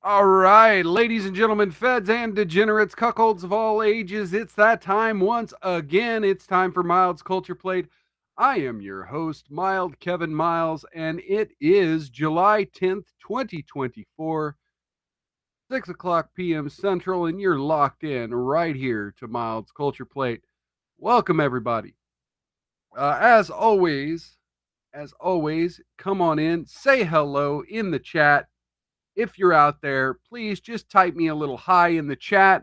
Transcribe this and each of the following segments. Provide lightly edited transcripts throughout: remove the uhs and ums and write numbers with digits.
All right, ladies and gentlemen, feds and degenerates, cuckolds of all ages, it's that time once again. It's time for Mild's Culture Plate. I am your host, Mild Kevin Miles, and it is July 10th, 2024, 6 o'clock p.m. Central, and you're locked in right here to Mild's Culture Plate. Welcome, everybody. As always, come on in, say hello in the chat. If you're out there, please just type me a little hi in the chat.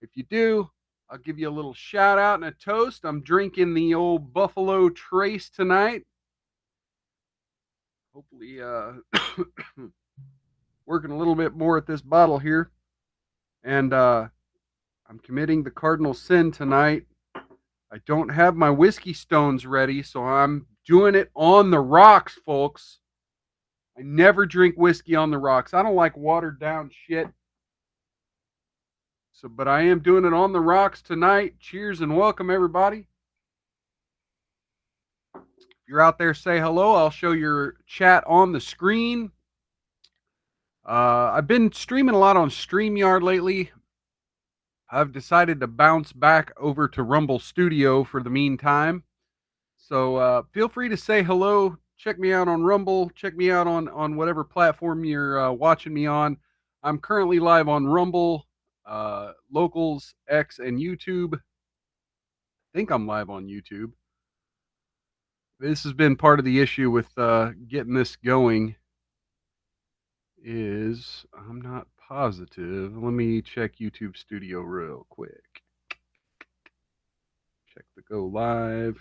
If you do, I'll give you a little shout out and a toast. I'm drinking the old Buffalo Trace tonight. Hopefully, working a little bit more at this bottle here. And I'm committing the cardinal sin tonight. I don't have my whiskey stones ready, so I'm doing it on the rocks, folks. I never drink whiskey on the rocks. I don't like watered down shit. So, but I am doing it on the rocks tonight. Cheers and welcome, everybody. If you're out there, say hello. I'll show your chat on the screen. I've been streaming a lot on StreamYard lately. I've decided to bounce back over to Rumble Studio for the meantime. So feel free to say hello. Check me out on Rumble. Check me out on whatever platform you're watching me on. I'm currently live on Rumble, Locals, X, and YouTube. I think I'm live on YouTube. This has been part of the issue with getting this going. Is I'm not positive. Let me check YouTube Studio real quick. Check the go live.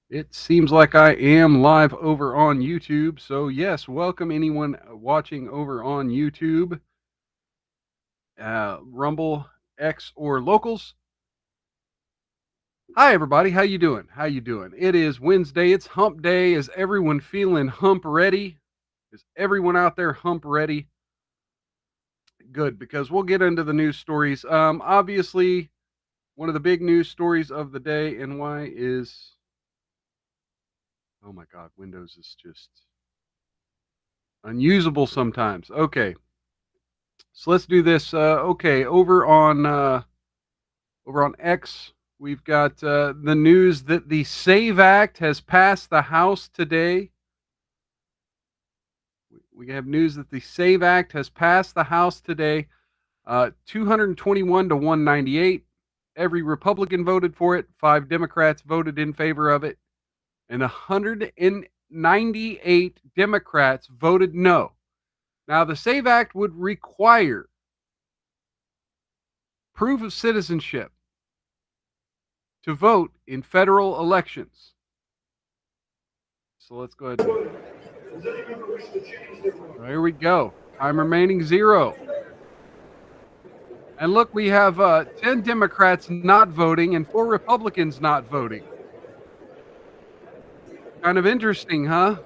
It seems like I am live over on YouTube. So, yes, welcome anyone watching over on YouTube, Rumble, X, or Locals. Hi, everybody. How you doing? How you doing? It is Wednesday. It's hump day. Is everyone feeling hump ready? Is everyone out there hump ready? Good, because we'll get into the news stories. Obviously, one of the big news stories of the day and why is, oh my God, Windows is just unusable sometimes. Okay, so let's do this. Okay, over on X, we've got the news that the SAVE Act has passed the House today. We have news that the SAVE Act has passed the House today, 221 to 198. Every Republican voted for it. 5 Democrats voted in favor of it. And 198 Democrats voted no. Now, the SAVE Act would require proof of citizenship to vote in federal elections. So let's go ahead. Here we go. I'm remaining 0. And look, we have 10 Democrats not voting and 4 Republicans not voting. Kind of interesting, huh?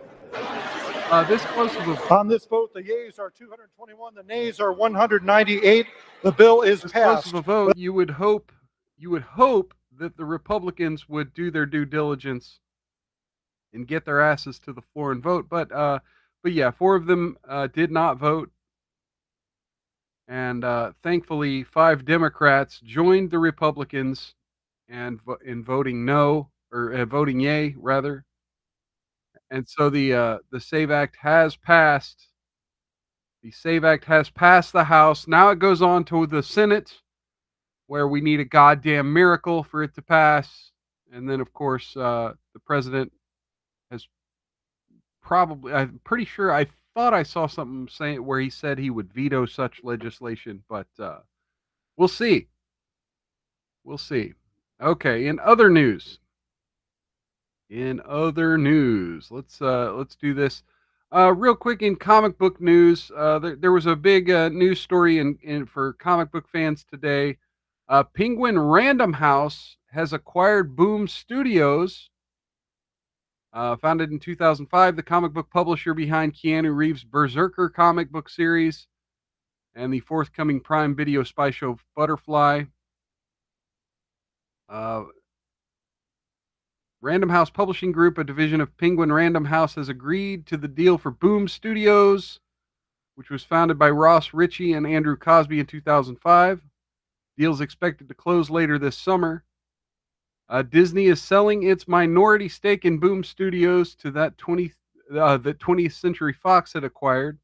This close of a On this vote, the yeas are 221, the nays are 198. The bill is this passed. close of a vote, you would hope that the Republicans would do their due diligence and get their asses to the floor and vote. But yeah, 4 of them did not vote. And thankfully, 5 Democrats joined the Republicans and in voting no, or voting yay, rather. And so the SAVE Act has passed. The SAVE Act has passed the House. Now it goes on to the Senate, where we need a goddamn miracle for it to pass. And then, of course, the president has probably, I'm pretty sure, I thought I saw something saying where he said he would veto such legislation, but we'll see. We'll see. Okay, in other news, let's do this real quick. In comic book news, there was a big news story for comic book fans today. Penguin Random House has acquired Boom Studios. Founded in 2005, the comic book publisher behind Keanu Reeves' Berserker comic book series and the forthcoming Prime Video spy show Butterfly. Random House Publishing Group, a division of Penguin Random House, has agreed to the deal for Boom Studios. which was founded by Ross Ritchie and Andrew Cosby in 2005. Deal's expected to close later this summer. Disney is selling its minority stake in Boom Studios to that 20th Century Fox had acquired.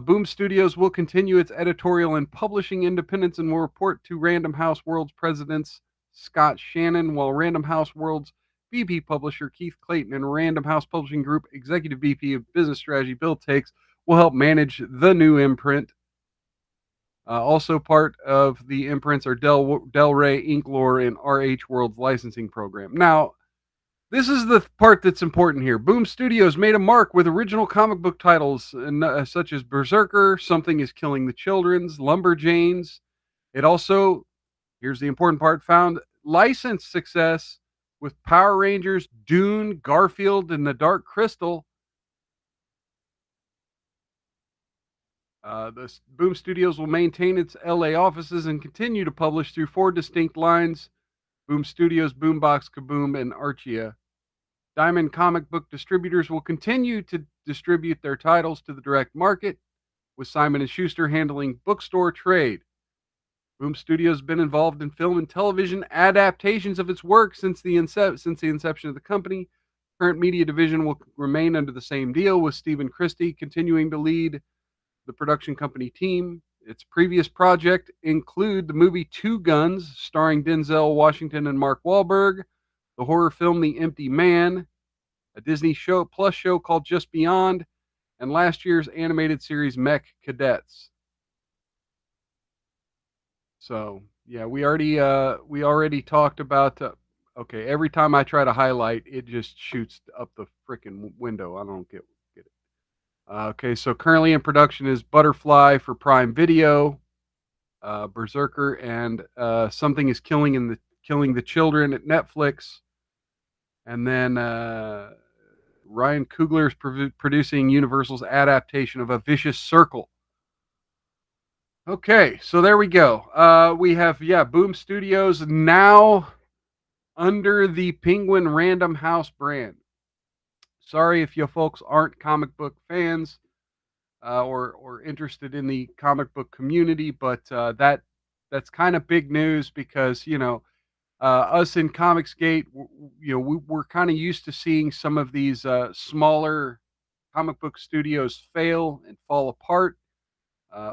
Boom Studios will continue its editorial and publishing independence and will report to Random House World's president Scott Shannon, while Random House World's VP publisher Keith Clayton and Random House Publishing Group executive VP of business strategy Bill Takes will help manage the new imprint. Also part of the imprints are Del Rey, Inklore, and RH World's licensing program. Now, this is the part that's important here. Boom Studios made a mark with original comic book titles such as Berserker, Something is Killing the Children's, Lumberjanes. It also, here's the important part, found licensed success with Power Rangers, Dune, Garfield, and the Dark Crystal. The Boom Studios will maintain its LA offices and continue to publish through 4 distinct lines: Boom Studios, Boombox, Kaboom, and Archia. Diamond comic book distributors will continue to distribute their titles to the direct market, with Simon & Schuster handling bookstore trade. Boom Studios has been involved in film and television adaptations of its work since the inception of the company. Current media division will remain under the same deal, with Stephen Christie continuing to lead the production company team. Its previous project include the movie Two Guns, starring Denzel Washington and Mark Wahlberg, the horror film The Empty Man, a Disney Plus show called Just Beyond, and last year's animated series Mech Cadets. So yeah, we already talked about. Okay, every time I try to highlight, it just shoots up the freaking window. I don't get it. Okay, so currently in production is Butterfly for Prime Video, Berserker, and Something is Killing the Children at Netflix. And then Ryan Coogler is producing Universal's adaptation of A Vicious Circle. Okay, so there we go. We have, Boom Studios now under the Penguin Random House brand. Sorry if you folks aren't comic book fans or interested in the comic book community, but that's kind of big news because, us in Comicsgate, we're kind of used to seeing some of these smaller comic book studios fail and fall apart,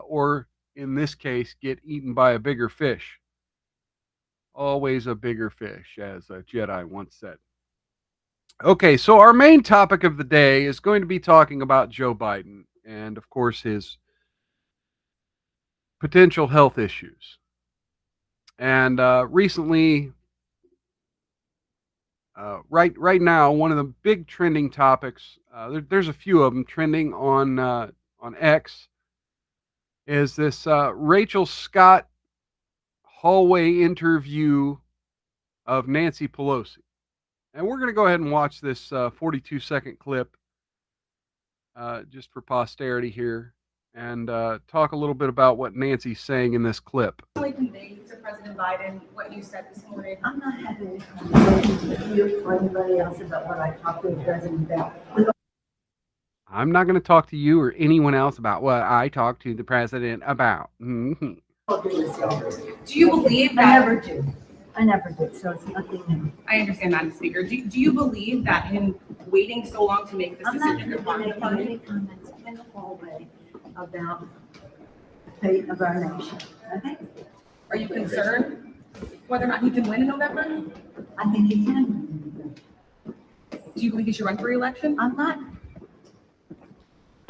or in this case, get eaten by a bigger fish. Always a bigger fish, as a Jedi once said. Okay, so our main topic of the day is going to be talking about Joe Biden and, of course, his potential health issues. And recently, right now, one of the big trending topics, there's a few of them trending on X, is this Rachel Scott hallway interview of Nancy Pelosi. And we're going to go ahead and watch this 42-second clip just for posterity here and talk a little bit about what Nancy's saying in this clip. Convey to President Biden what you said this morning. I'm not having conversations with you or anybody else about what I talked to the president about. I'm not going to talk to you or anyone else about what I talked to the president about. Mm-hmm. Do you believe that? I never do, so it's nothing new. I understand, Madam Speaker. Do you believe that him waiting so long to make this I'm not decision? going to make any comments in the hallway about the fate of our nation. Okay? Are you concerned whether or not he can win in November? I think he can. Do you believe he should run for re-election? I'm not.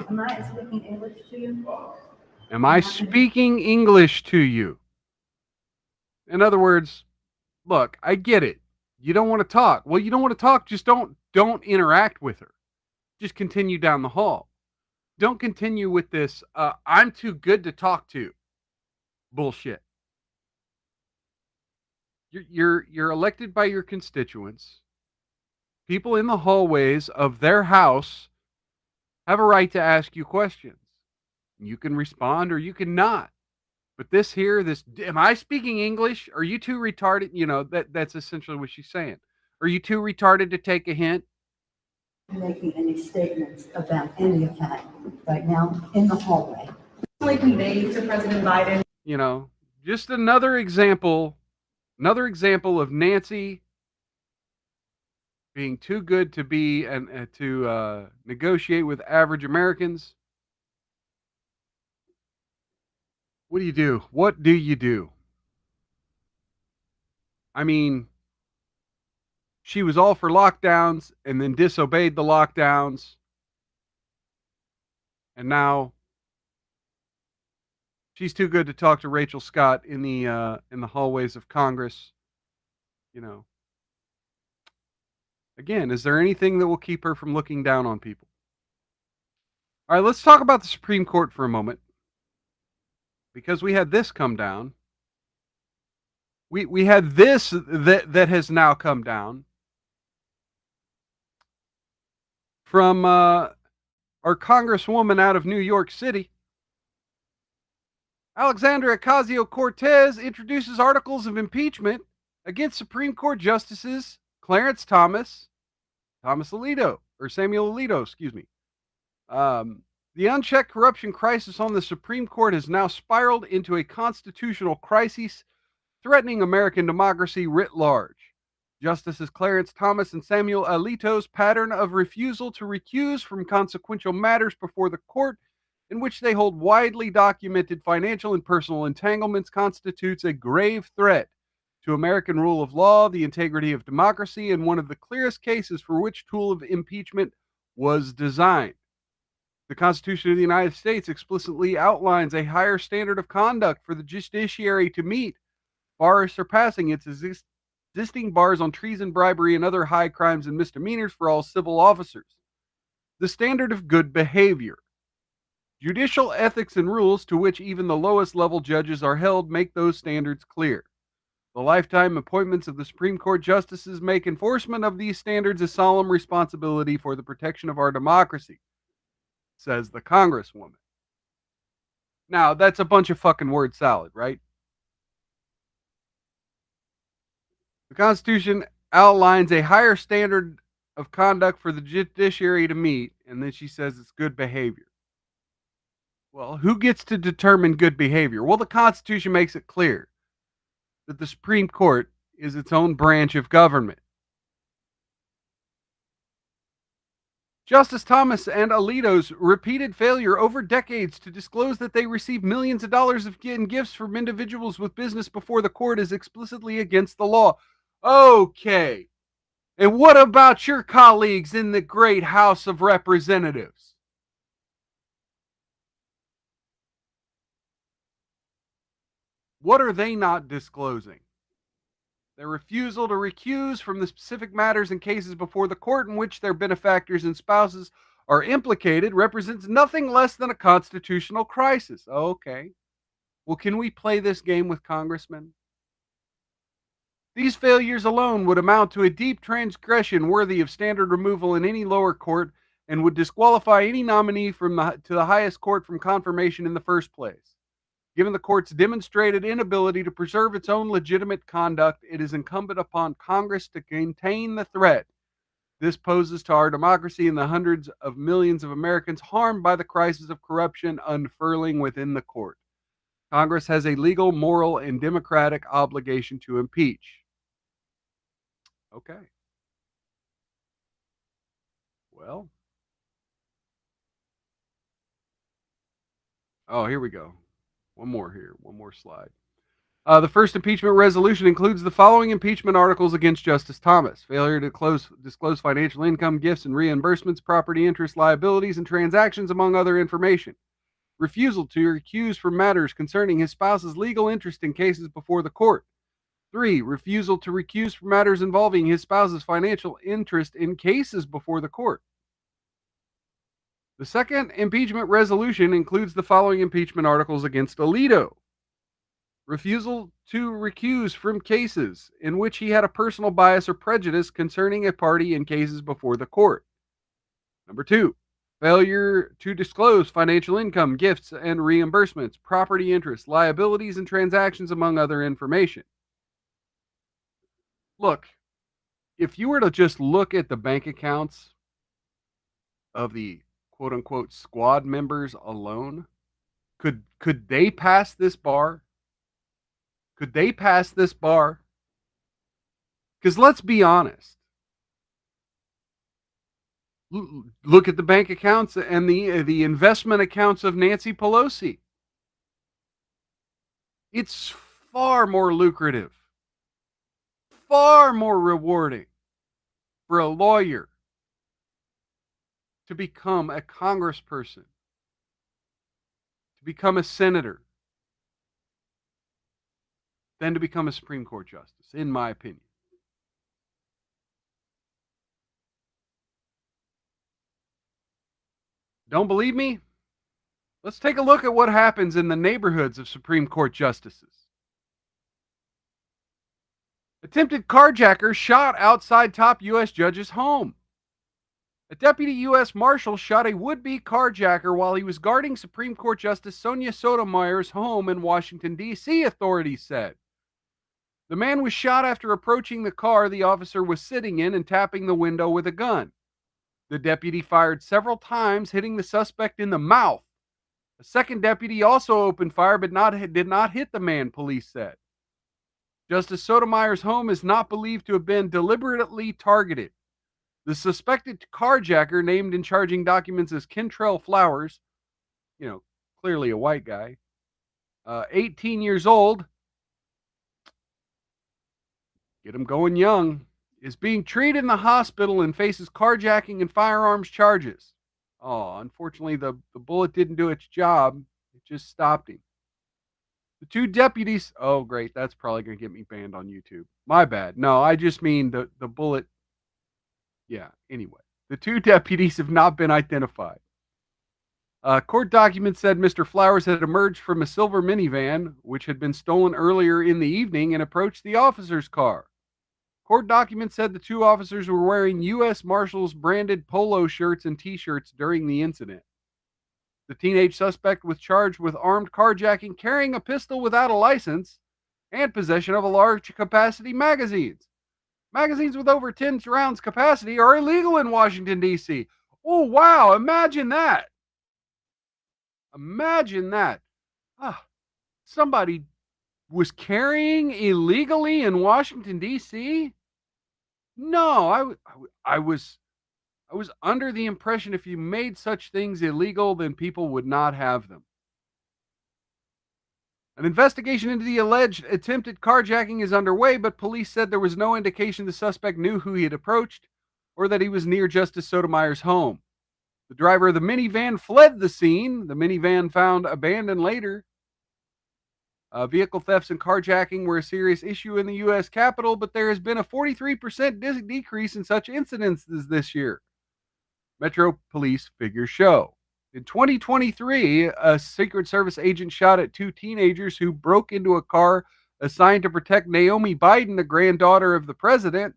Am I speaking English to you? Am I speaking English to you? In other words, look, I get it. You don't want to talk. Well, you don't want to talk. Just don't interact with her. Just continue down the hall. Don't continue with this, I'm too good to talk to bullshit. You're elected by your constituents. People in the hallways of their house have a right to ask you questions. You can respond or you can not. But am I speaking English? Are you too retarded? That's essentially what she's saying. Are you too retarded to take a hint? making any statements about any of that right now in the hallway. Convey to President Biden. You know, just another example of Nancy being too good to be and to negotiate with average Americans. What do you do? What do you do? I mean, she was all for lockdowns and then disobeyed the lockdowns. And now she's too good to talk to Rachel Scott in the hallways of Congress. You know, again, is there anything that will keep her from looking down on people? All right, let's talk about the Supreme Court for a moment, because we had this come down. We had this that has now come down from our Congresswoman out of New York City. Alexandria Ocasio-Cortez introduces articles of impeachment against Supreme Court Justices Clarence Thomas, Samuel Alito, excuse me. The unchecked corruption crisis on the Supreme Court has now spiraled into a constitutional crisis threatening American democracy writ large. Justices Clarence Thomas and Samuel Alito's pattern of refusal to recuse from consequential matters before the court, in which they hold widely documented financial and personal entanglements, constitutes a grave threat to American rule of law, the integrity of democracy, and one of the clearest cases for which tool of impeachment was designed. The Constitution of the United States explicitly outlines a higher standard of conduct for the judiciary to meet, far surpassing its existing bars on treason, bribery, and other high crimes and misdemeanors for all civil officers. The standard of good behavior. Judicial ethics and rules to which even the lowest level judges are held make those standards clear. The lifetime appointments of the Supreme Court justices make enforcement of these standards a solemn responsibility for the protection of our democracy, says the Congresswoman. Now, that's a bunch of fucking word salad, right? The Constitution outlines a higher standard of conduct for the judiciary to meet, and then she says it's good behavior. Well, who gets to determine good behavior? Well, the Constitution makes it clear that the Supreme Court is its own branch of government. Justice Thomas and Alito's repeated failure over decades to disclose that they received millions of dollars in gifts from individuals with business before the court is explicitly against the law. Okay. And what about your colleagues in the great House of Representatives? What are they not disclosing? Their refusal to recuse from the specific matters and cases before the court in which their benefactors and spouses are implicated represents nothing less than a constitutional crisis. Okay. Well, can we play this game with congressmen? These failures alone would amount to a deep transgression worthy of standard removal in any lower court and would disqualify any nominee to the highest court from confirmation in the first place. Given the court's demonstrated inability to preserve its own legitimate conduct, it is incumbent upon Congress to contain the threat this poses to our democracy and the hundreds of millions of Americans harmed by the crisis of corruption unfurling within the court. Congress has a legal, moral, and democratic obligation to impeach. Okay. Well. Oh, here we go. One more slide. The first impeachment resolution includes the following impeachment articles against Justice Thomas: failure to disclose financial income, gifts and reimbursements, property interest, liabilities, and transactions, among other information; refusal to recuse from matters concerning his spouse's legal interest in cases before the court; 3, refusal to recuse from matters involving his spouse's financial interest in cases before the court. The second impeachment resolution includes the following impeachment articles against Alito: refusal to recuse from cases in which he had a personal bias or prejudice concerning a party in cases before the court. Number 2, failure to disclose financial income, gifts and reimbursements, property interest, liabilities, and transactions, among other information. Look, if you were to just look at the bank accounts of the quote unquote squad members alone, could they pass this bar? Could they pass this bar? Because let's be honest. Look at the bank accounts and the investment accounts of Nancy Pelosi. It's far more lucrative, far more rewarding for a lawyer to become a congressperson, to become a senator, than to become a Supreme Court justice, in my opinion. Don't believe me? Let's take a look at what happens in the neighborhoods of Supreme Court justices. Attempted carjacker shot outside top U.S. judge's home. A deputy U.S. Marshal shot a would-be carjacker while he was guarding Supreme Court Justice Sonia Sotomayor's home in Washington, D.C., authorities said. The man was shot after approaching the car the officer was sitting in and tapping the window with a gun. The deputy fired several times, hitting the suspect in the mouth. A second deputy also opened fire but did not hit the man, police said. Justice Sotomayor's home is not believed to have been deliberately targeted. The suspected carjacker, named in charging documents as Kentrell Flowers, clearly a white guy, 18 years old, get him going young, is being treated in the hospital and faces carjacking and firearms charges. Oh, unfortunately, the bullet didn't do its job. It just stopped him. The two deputies, oh, great, that's probably going to get me banned on YouTube. My bad. No, I just mean the bullet. Yeah, anyway. The two deputies have not been identified. Court documents said Mr. Flowers had emerged from a silver minivan, which had been stolen earlier in the evening, and approached the officer's car. Court documents said the two officers were wearing U.S. Marshals branded polo shirts and T-shirts during the incident. The teenage suspect was charged with armed carjacking, carrying a pistol without a license, and possession of a large capacity magazines. Magazines with over 10 rounds capacity are illegal in Washington, D.C. Oh, wow, imagine that. Imagine that. Somebody was carrying illegally in Washington, D.C.? No, I was under the impression if you made such things illegal, then people would not have them. An investigation into the alleged attempted carjacking is underway, but police said there was no indication the suspect knew who he had approached or that he was near Justice Sotomayor's home. The driver of the minivan fled the scene. The minivan found abandoned later. Vehicle thefts and carjacking were a serious issue in the U.S. Capitol, but there has been a 43% decrease in such incidents this year. Metro Police figures show. In 2023, a Secret Service agent shot at two teenagers who broke into a car assigned to protect Naomi Biden, the granddaughter of the president.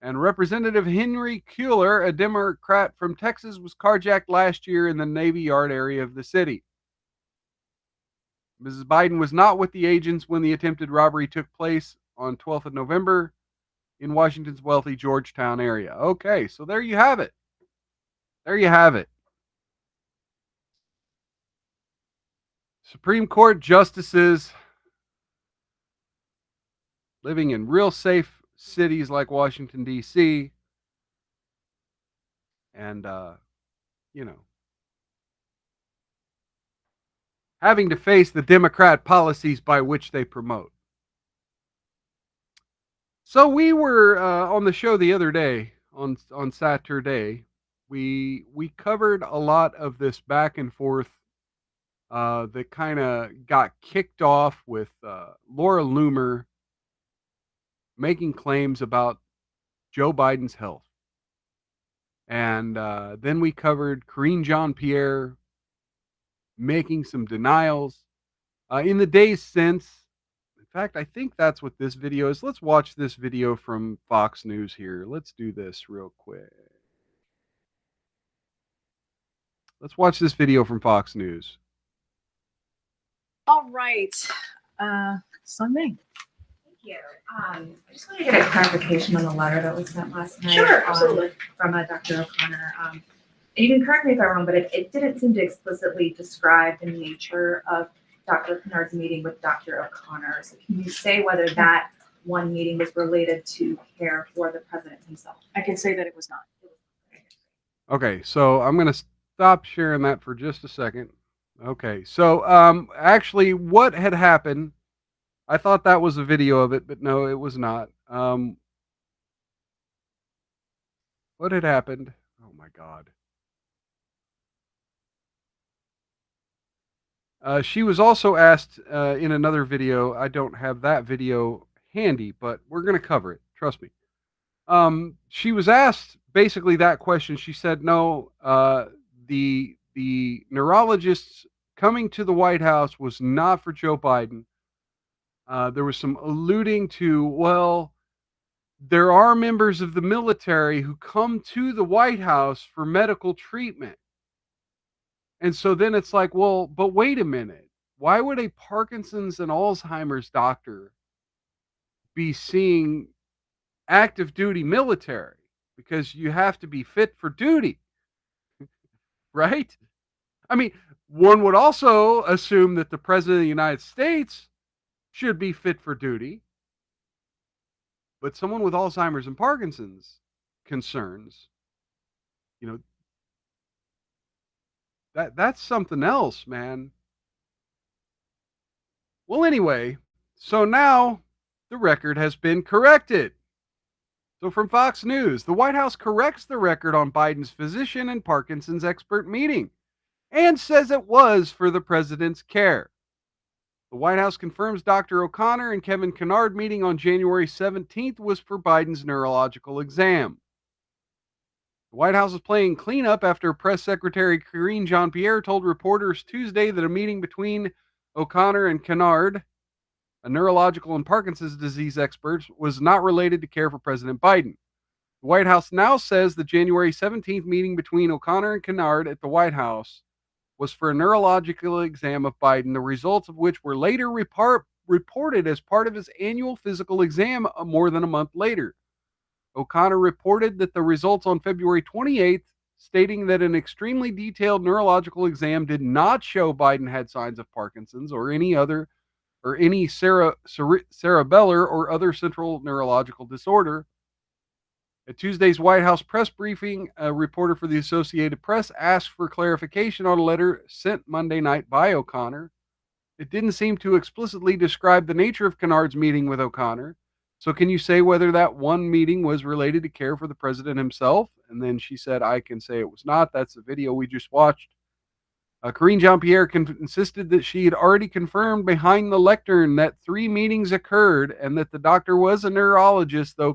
And Representative Henry Cuellar, a Democrat from Texas, was carjacked last year in the Navy Yard area of the city. Mrs. Biden was not with the agents when the attempted robbery took place on 12th of November in Washington's wealthy Georgetown area. Okay, so there you have it. There you have it. Supreme Court justices living in real safe cities like Washington, D.C. And, having to face the Democrat policies by which they promote. So we were on the show the other day, on Saturday, we covered a lot of this back and forth that kind of got kicked off with Laura Loomer making claims about Joe Biden's health. And then we covered Karine Jean-Pierre making some denials. In the days since, in fact, I think that's what this video is. Let's watch this video from Fox News here. Let's do this real quick. Let's watch this video from Fox News. All right. Sunday. Thank you. I just wanted to get a clarification on the letter that was sent last night. Sure, absolutely. From Dr. O'Connor. you can correct me if I'm wrong, but it didn't seem to explicitly describe the nature of Dr. Kennard's meeting with Dr. O'Connor. So can you say whether that one meeting was related to care for the president himself? I can say that it was not. Okay, so I'm going to stop sharing that for just a second. Okay, so actually, what had happened? I thought that was a video of it, but no, it was not. What had happened? Oh my God. She was also asked in another video. I don't have that video handy, but we're going to cover it. Trust me. She was asked basically that question. She said, "No, the neurologists coming to the White House was not for Joe Biden." There was some alluding to, well, there are members of the military who come to the White House for medical treatment. And so then it's like, well, but wait a minute. Why would a Parkinson's and Alzheimer's doctor be seeing active duty military? Because you have to be fit for duty, right? I mean, one would also assume that the president of the United States should be fit for duty, but someone with Alzheimer's and Parkinson's concerns, you know, that's something else, man. Well, anyway, so now the record has been corrected. So from Fox News, the White House corrects the record on Biden's physician and Parkinson's expert meeting and says it was for the president's care. The White House confirms Dr. O'Connor and Kevin Kennard meeting on January 17th was for Biden's neurological exam. The White House is playing cleanup after Press Secretary Karine Jean-Pierre told reporters Tuesday that a meeting between O'Connor and Kennard, a neurological and Parkinson's disease expert, was not related to care for President Biden. The White House now says the January 17th meeting between O'Connor and Kennard at the White House was for a neurological exam of Biden, the results of which were later reported as part of his annual physical exam more than a month later. O'Connor reported that the results on February 28th, stating that an extremely detailed neurological exam did not show Biden had signs of Parkinson's or any cerebellar or other central neurological disorder. At Tuesday's White House press briefing, a reporter for the Associated Press asked for clarification on a letter sent Monday night by O'Connor. It didn't seem to explicitly describe the nature of Kennard's meeting with O'Connor. So can you say whether that one meeting was related to care for the president himself? And then she said, I can say it was not. That's the video we just watched. Karine Jean-Pierre insisted that she had already confirmed behind the lectern that 3 meetings occurred and that the doctor was a neurologist, though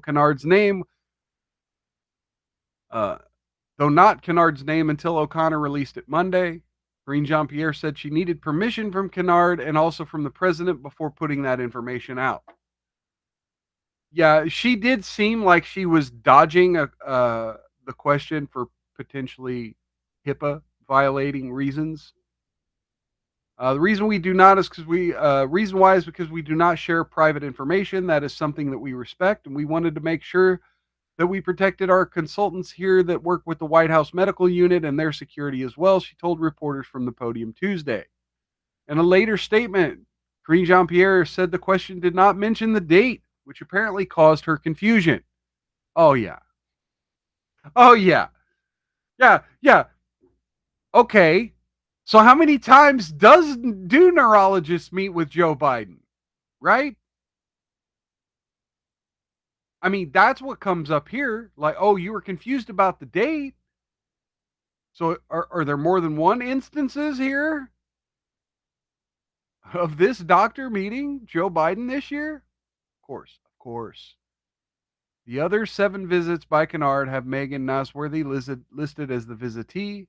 not Kennard's name until O'Connor released it Monday. Karine Jean-Pierre said she needed permission from Kennard and also from the president before putting that information out. Yeah, she did seem like she was dodging the question for potentially HIPAA violating reasons. The reason we do not is because reason why is because we do not share private information. That is something that we respect, and we wanted to make sure that we protected our consultants here that work with the White House medical unit and their security as well, she told reporters from the podium Tuesday. In a later statement, Karine Jean-Pierre said the question did not mention the date, which apparently caused her confusion. Oh, yeah. Oh, yeah. Yeah. Okay. So how many times do neurologists meet with Joe Biden? Right? I mean, that's what comes up here. Like, oh, you were confused about the date. So are there more than one instances here of this doctor meeting Joe Biden this year? Of course. The other 7 visits by Kennard have Megan Nosworthy listed as the visitee.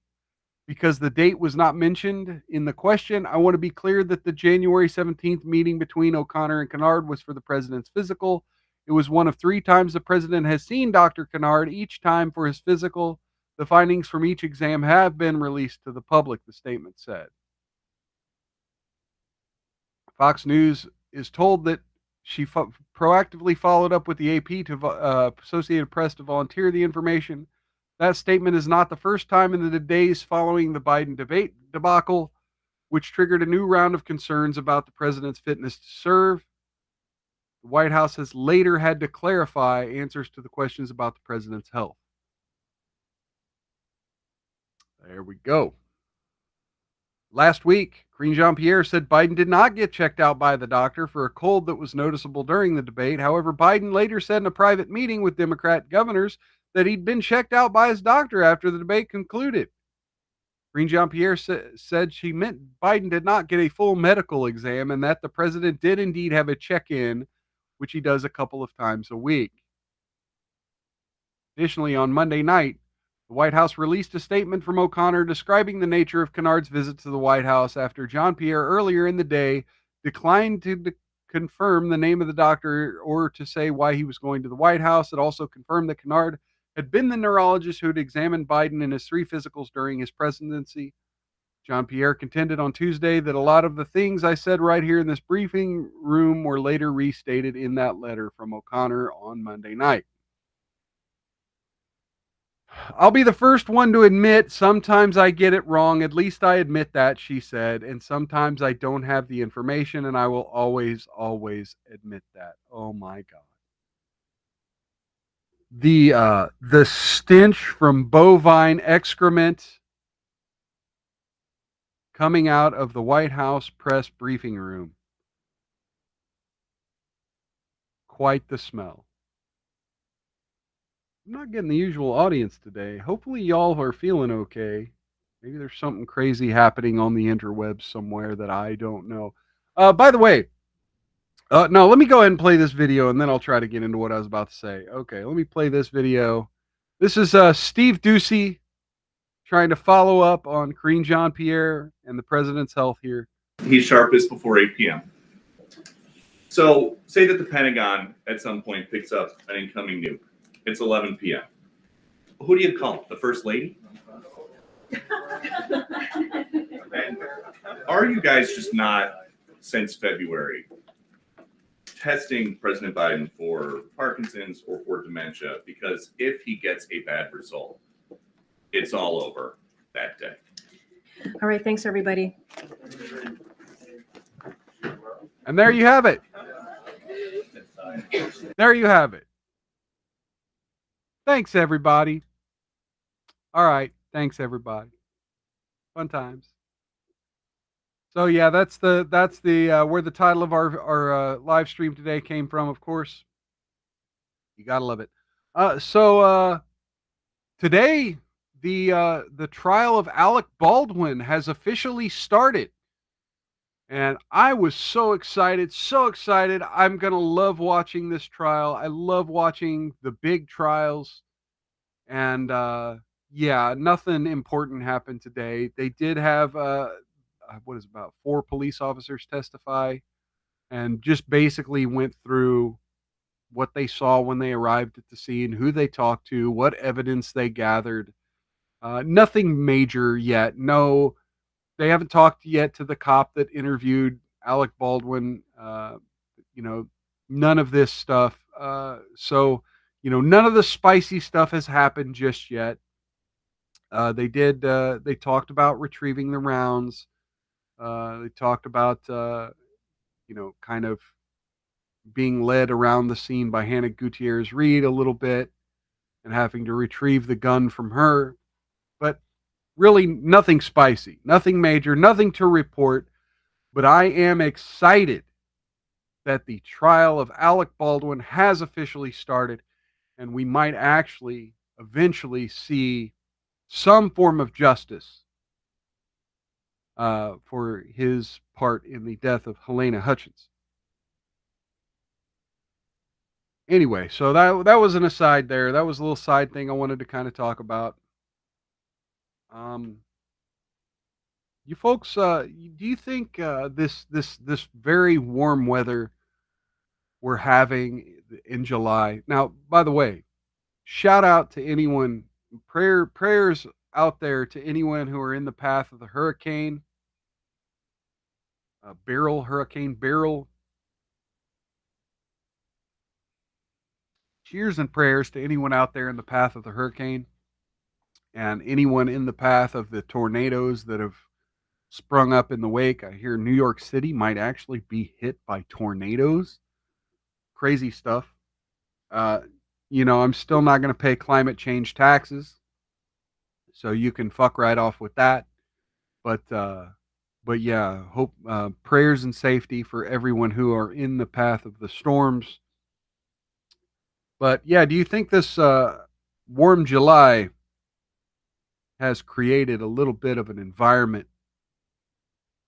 Because the date was not mentioned in the question, I want to be clear that the January 17th meeting between O'Connor and Kennard was for the president's physical. It was one of 3 times the president has seen Dr. Kennard, each time for his physical. The findings from each exam have been released to the public, the statement said. Fox News is told that she proactively followed up with the AP to Associated Press to volunteer the information. That statement is not the first time in the days following the Biden debate debacle, which triggered a new round of concerns about the president's fitness to serve. The White House has later had to clarify answers to the questions about the president's health. There we go. Last week, Karine Jean-Pierre said Biden did not get checked out by the doctor for a cold that was noticeable during the debate. However, Biden later said in a private meeting with Democrat governors that he'd been checked out by his doctor after the debate concluded. Karine Jean-Pierre said she meant Biden did not get a full medical exam and that the president did indeed have a check-in, which he does a couple of times a week. Additionally, on Monday night, the White House released a statement from O'Connor describing the nature of Kennard's visit to the White House after Jean-Pierre earlier in the day declined to confirm the name of the doctor or to say why he was going to the White House. It also confirmed that Kennard had been the neurologist who had examined Biden in his 3 physicals during his presidency. Jean-Pierre contended on Tuesday that a lot of the things I said right here in this briefing room were later restated in that letter from O'Connor on Monday night. I'll be the first one to admit sometimes I get it wrong. At least I admit that, she said. And sometimes I don't have the information, and I will always, always admit that. Oh my God. The stench from bovine excrement coming out of the White House press briefing room. Quite the smell. I'm not getting the usual audience today. Hopefully y'all are feeling okay. Maybe there's something crazy happening on the interwebs somewhere that I don't know. By the way, no, let me go ahead and play this video and then I'll try to get into what I was about to say. Okay, let me play this video. This is Steve Ducey trying to follow up on Karine Jean-Pierre and the president's health here. He's sharpest before 8 p.m. So say that the Pentagon at some point picks up an incoming nuke. It's 11 p.m. Who do you call? The First Lady? Are you guys just not, since February, testing President Biden for Parkinson's or for dementia? Because if he gets a bad result, it's all over that day. All right, thanks, everybody. And there you have it. There you have it. Thanks, everybody. All right. Thanks, everybody. Fun times. So yeah, that's the where the title of our live stream today came from. Of course, you gotta love it. Today the trial of Alec Baldwin has officially started, and I was so excited, so excited. I'm gonna love watching this trial. I love watching the big trials, and yeah, nothing important happened today. They did have what is about 4 police officers testify and just basically went through what they saw when they arrived at the scene, who they talked to, what evidence they gathered. Nothing major yet. No, they haven't talked yet to the cop that interviewed Alec Baldwin. None of this stuff. None of the spicy stuff has happened just yet. They talked about retrieving the rounds. They talked about, kind of being led around the scene by Hannah Gutierrez Reed a little bit and having to retrieve the gun from her. But really nothing spicy, nothing major, nothing to report. But I am excited that the trial of Alec Baldwin has officially started, and we might actually eventually see some form of justice for his part in the death of Helena Hutchins. Anyway, so that was an aside there. That was a little side thing I wanted to kind of talk about. You folks, do you think this very warm weather we're having in July? Now, by the way, shout out to anyone, prayers out there to anyone who are in the path of the hurricane, Hurricane Beryl. Cheers and prayers to anyone out there in the path of the hurricane. and anyone in the path of the tornadoes that have sprung up in the wake. I hear New York City might actually be hit by tornadoes. Crazy stuff. Uh, I'm still not going to pay climate change taxes, so you can fuck right off with that. But yeah, hope prayers and safety for everyone who are in the path of the storms. But yeah, do you think this warm July has created a little bit of an environment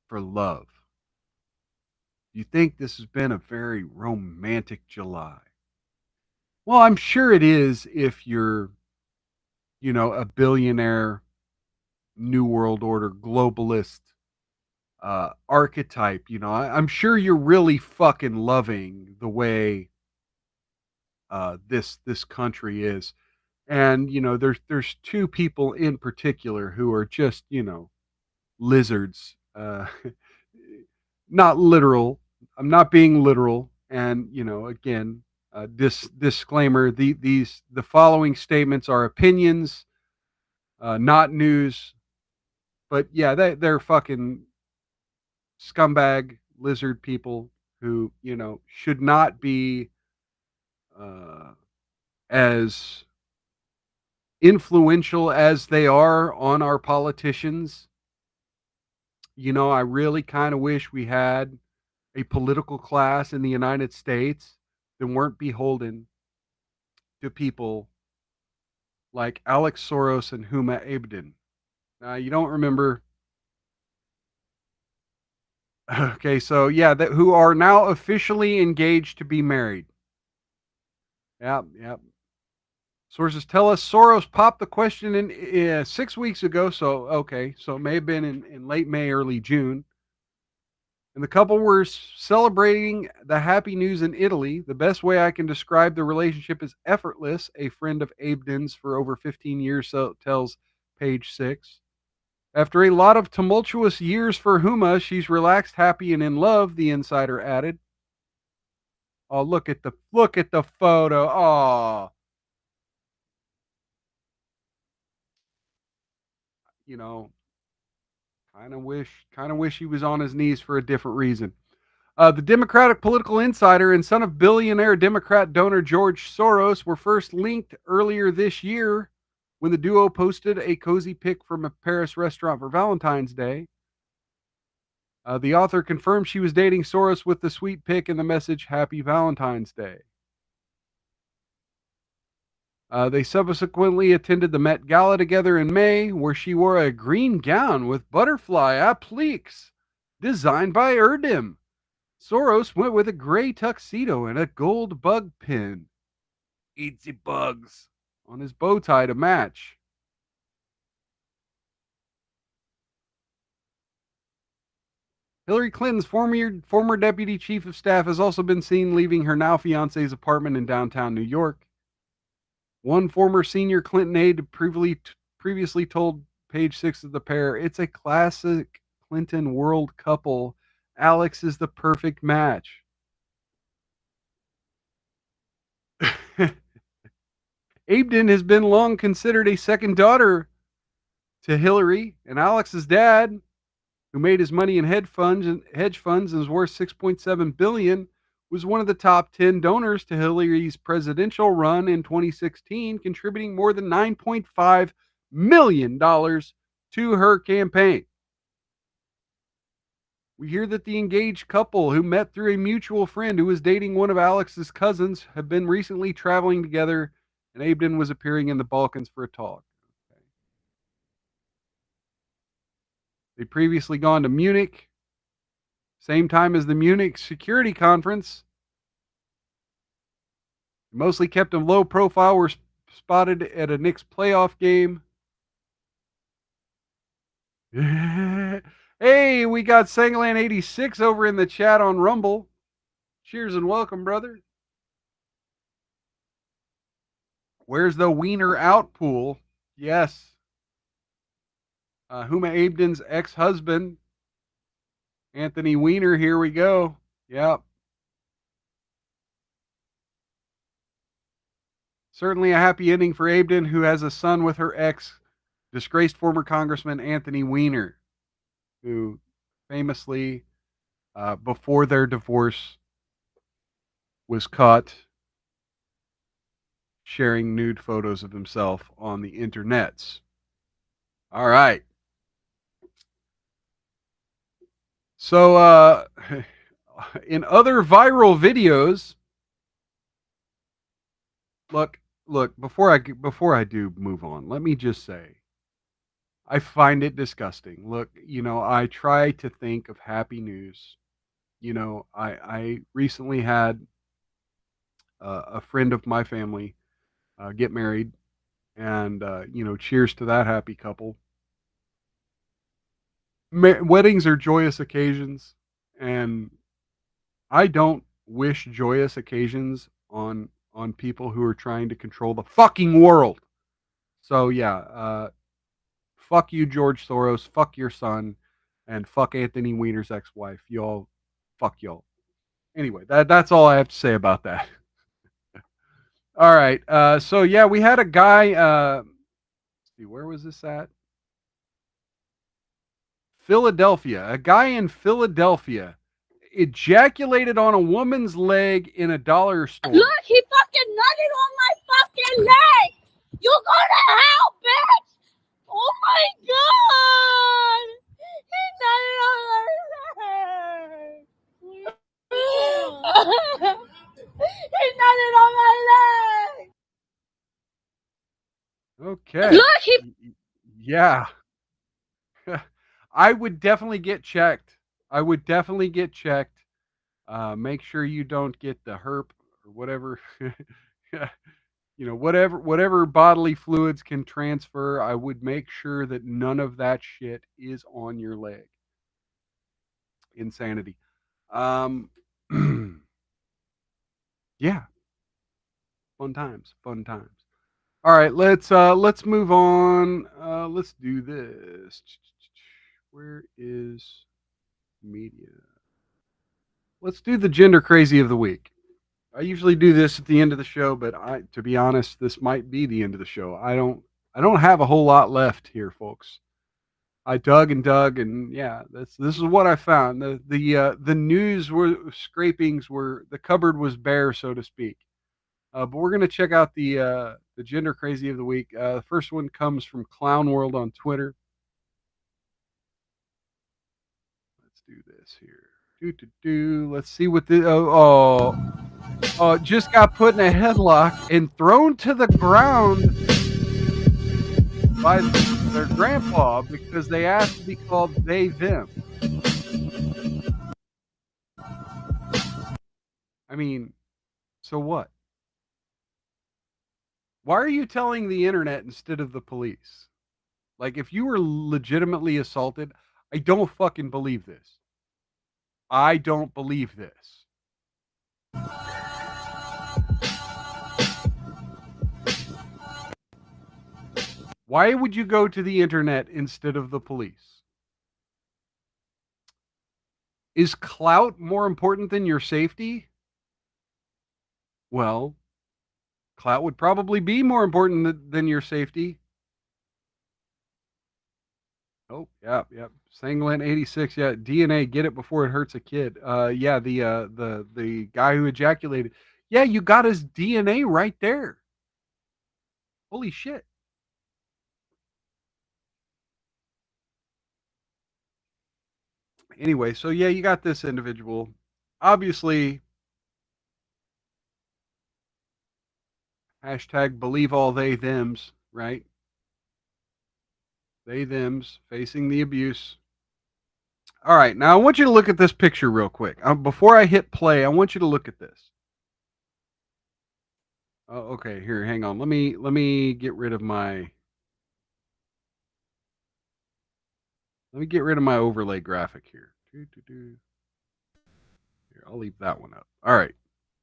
for love? Do you think this has been a very romantic July? Well, I'm sure it is if you're, a billionaire, New World Order globalist archetype. I'm sure you're really fucking loving the way this country is. And there's two people in particular who are just lizards. Not literal. I'm not being literal. And again, disclaimer: the following statements are opinions, not news. But yeah, they're fucking scumbag lizard people who should not be uh, as influential as they are on our politicians. I really kind of wish we had a political class in the United States that weren't beholden to people like Alex Soros and Huma Abedin. Now, you don't remember. Okay, so yeah, who are now officially engaged to be married. Yep, yep. Sources tell us Soros popped the question in 6 weeks ago. So, okay, so it may have been in late May, early June. And the couple were celebrating the happy news in Italy. The best way I can describe the relationship is effortless. A friend of Abedin's for over 15 years so tells Page 6. After a lot of tumultuous years for Huma, she's relaxed, happy, and in love, the insider added. Oh, look at the photo. Oh, you know, kind of wish he was on his knees for a different reason. The Democratic political insider and son of billionaire Democrat donor George Soros were first linked earlier this year when the duo posted a cozy pic from a Paris restaurant for Valentine's Day. The author confirmed she was dating Soros with the sweet pic and the message, Happy Valentine's Day. They subsequently attended the Met Gala together in May, where she wore a green gown with butterfly appliques designed by Erdim. Soros went with a gray tuxedo and a gold bug pin. Eat the bugs on his bow tie to match. Hillary Clinton's former deputy chief of staff has also been seen leaving her now fiance's apartment in downtown New York. One former senior Clinton aide previously told Page 6 of the pair, it's a classic Clinton world couple. Alex is the perfect match. Abedin has been long considered a second daughter to Hillary, and Alex's dad, who made his money in hedge funds and is worth $6.7 billion, was one of the top 10 donors to Hillary's presidential run in 2016, contributing more than $9.5 million to her campaign. We hear that the engaged couple, who met through a mutual friend who was dating one of Alex's cousins, have been recently traveling together, and Abedin was appearing in the Balkans for a talk. Okay. They'd previously gone to Munich, same time as the Munich Security Conference. Mostly kept in low profile, were spotted at a Knicks playoff game. Hey, we got Sanglan86 over in the chat on Rumble. Cheers and welcome, brother. Where's the wiener out pool? Yes. Huma Abedin's ex-husband, Anthony Weiner. Here we go. Yep. Certainly a happy ending for Abedin, who has a son with her ex, disgraced former Congressman Anthony Weiner, who famously, before their divorce, was caught sharing nude photos of himself on the internets. All right. So, in other viral videos, look, before I do move on, let me just say, I find it disgusting. Look, I try to think of happy news. I recently had a friend of my family get married, and cheers to that happy couple. Weddings are joyous occasions, and I don't wish joyous occasions on people who are trying to control the fucking world. So yeah, fuck you, George Soros. Fuck your son, and fuck Anthony Weiner's ex-wife. Y'all, fuck y'all. Anyway, that's all I have to say about that. All right. So yeah, we had a guy. Let's see, where was this at? Philadelphia. A guy in Philadelphia ejaculated on a woman's leg in a dollar store. Look, he fucking nutted on my fucking leg. You go to hell, bitch. Oh my god. He nutted on my leg. He nutted on my leg. Okay. Look, he. Yeah. I would definitely get checked. Make sure you don't get the herp or whatever. Whatever bodily fluids can transfer, I would make sure that none of that shit is on your leg. Insanity. Yeah. Fun times. All right, let's move on. Let's do this. Where is media? Let's do the gender crazy of the week. I usually do this at the end of the show, but to be honest, this might be the end of the show. I don't have a whole lot left here, folks. I dug, and yeah, this is what I found. The news scrapings were, the cupboard was bare, so to speak. But we're gonna check out the gender crazy of the week. The first one comes from Clown World on Twitter. Let's do this here. Let's see what the just got put in a headlock and thrown to the ground by their grandpa because they asked to be called they them. I mean, so what? Why are you telling the internet instead of the police? Like, if you were legitimately assaulted, I don't fucking believe this. I don't believe this. Why would you go to the internet instead of the police? Is clout more important than your safety? Well, clout would probably be more important than your safety. Oh, yeah. Sanglant 86, yeah, DNA, get it before it hurts a kid. Yeah, the guy who ejaculated. Yeah, you got his DNA right there. Holy shit. Anyway, so yeah, you got this individual. Obviously, hashtag believe all they thems, right? They thems facing the abuse. All right, now I want you to look at this picture real quick. Before I hit play, I want you to look at this. Oh, okay, here, hang on. Let me get rid of my overlay graphic here. Here, I'll leave that one up. All right.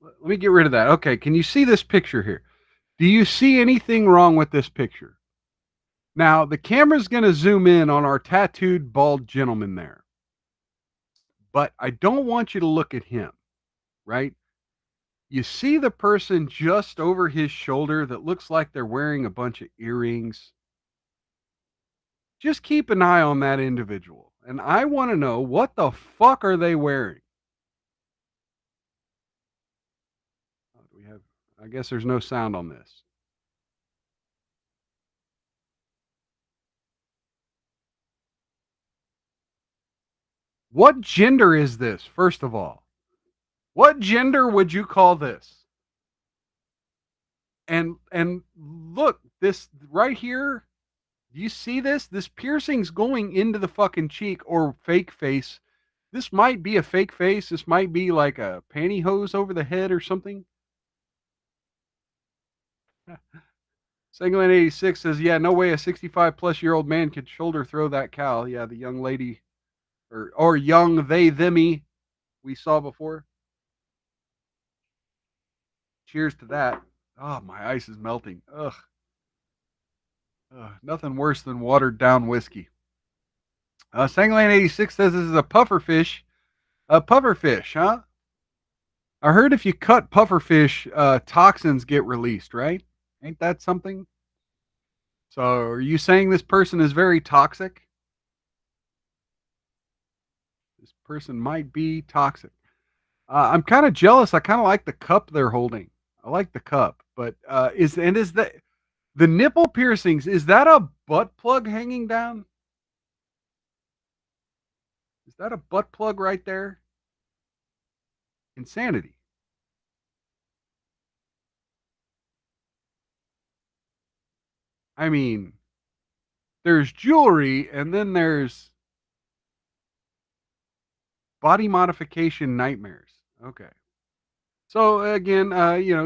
Let me get rid of that. Okay, can you see this picture here? Do you see anything wrong with this picture? Now, the camera's going to zoom in on our tattooed bald gentleman there. But I don't want you to look at him, right? You see the person just over his shoulder that looks like they're wearing a bunch of earrings. just keep an eye on that individual. And I want to know, what the fuck are they wearing? Oh, do we have, I guess there's no sound on this. What gender is this, first of all? What gender would you call this? And look, this right here, do you see this? This piercing's going into the fucking cheek or fake face. This might be a fake face. This might be like a pantyhose over the head or something. Sangland 86 says, yeah, no way a 65 plus year old man could shoulder throw that cow. Yeah, the young lady or young they themy we saw before. Cheers to that. Oh, my ice is melting. Ugh. Nothing worse than watered down whiskey. Sangland 86 says this is a pufferfish. A pufferfish, huh? I heard if you cut pufferfish, toxins get released, right? Ain't that something? So are you saying this person is very toxic? This person might be toxic. I'm kind of jealous. I kind of like the cup they're holding. I like the cup, but is the nipple piercings? Is that a butt plug hanging down? Is that a butt plug right there? Insanity. I mean, there's jewelry and then there's body modification nightmares. Okay. So again,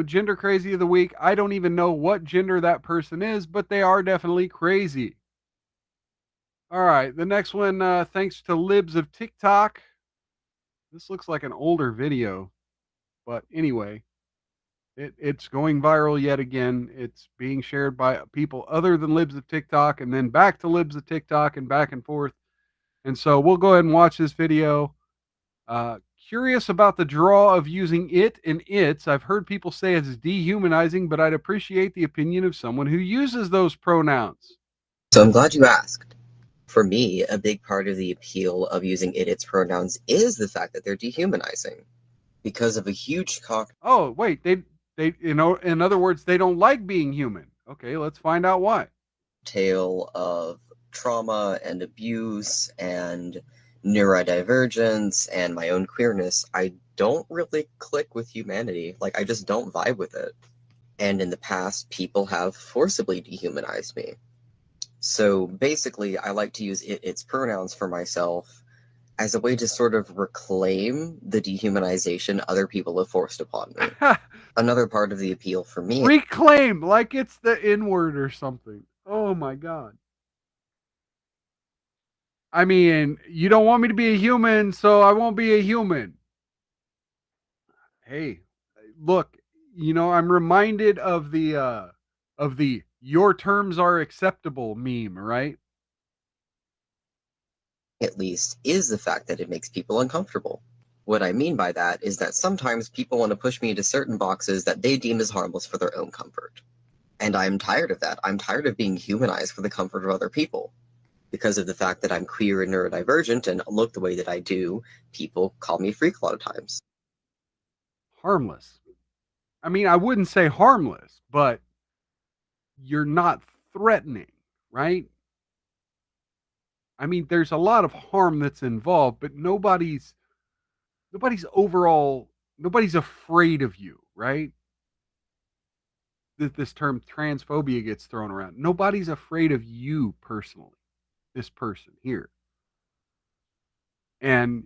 gender crazy of the week. I don't even know what gender that person is, but they are definitely crazy. All right, the next one, thanks to Libs of TikTok. This looks like an older video, but anyway, it's going viral yet again. It's being shared by people other than Libs of TikTok, and then back to Libs of TikTok and back and forth. And so we'll go ahead and watch this video. Curious about the draw of using it and its. I've heard people say it's dehumanizing, but I'd appreciate the opinion of someone who uses those pronouns. So I'm glad you asked. For me, a big part of the appeal of using its pronouns is the fact that they're dehumanizing. Because of a huge Oh, wait, they in other words, they don't like being human. Okay, let's find out why. Tale of trauma and abuse and neurodivergence and my own queerness, I don't really click with humanity. Like, I just don't vibe with it. And in the past, people have forcibly dehumanized me. So basically, I like to use its pronouns for myself as a way to sort of reclaim the dehumanization other people have forced upon me. Another part of the appeal for me. Reclaim, like it's the N-word or something. Oh my God. I mean, you don't want me to be a human, so I won't be a human. Hey, look, I'm reminded of the your terms are acceptable meme, right? At least, is the fact that it makes people uncomfortable. What I mean by that is that sometimes people want to push me into certain boxes that they deem as harmless for their own comfort. And I'm tired of that. I'm tired of being humanized for the comfort of other people. Because of the fact that I'm queer and neurodivergent and look the way that I do, people call me a freak a lot of times. Harmless. I mean, I wouldn't say harmless, but you're not threatening, right? I mean, there's a lot of harm that's involved, but nobody's afraid of you, right? This term transphobia gets thrown around. Nobody's afraid of you personally, this person here. And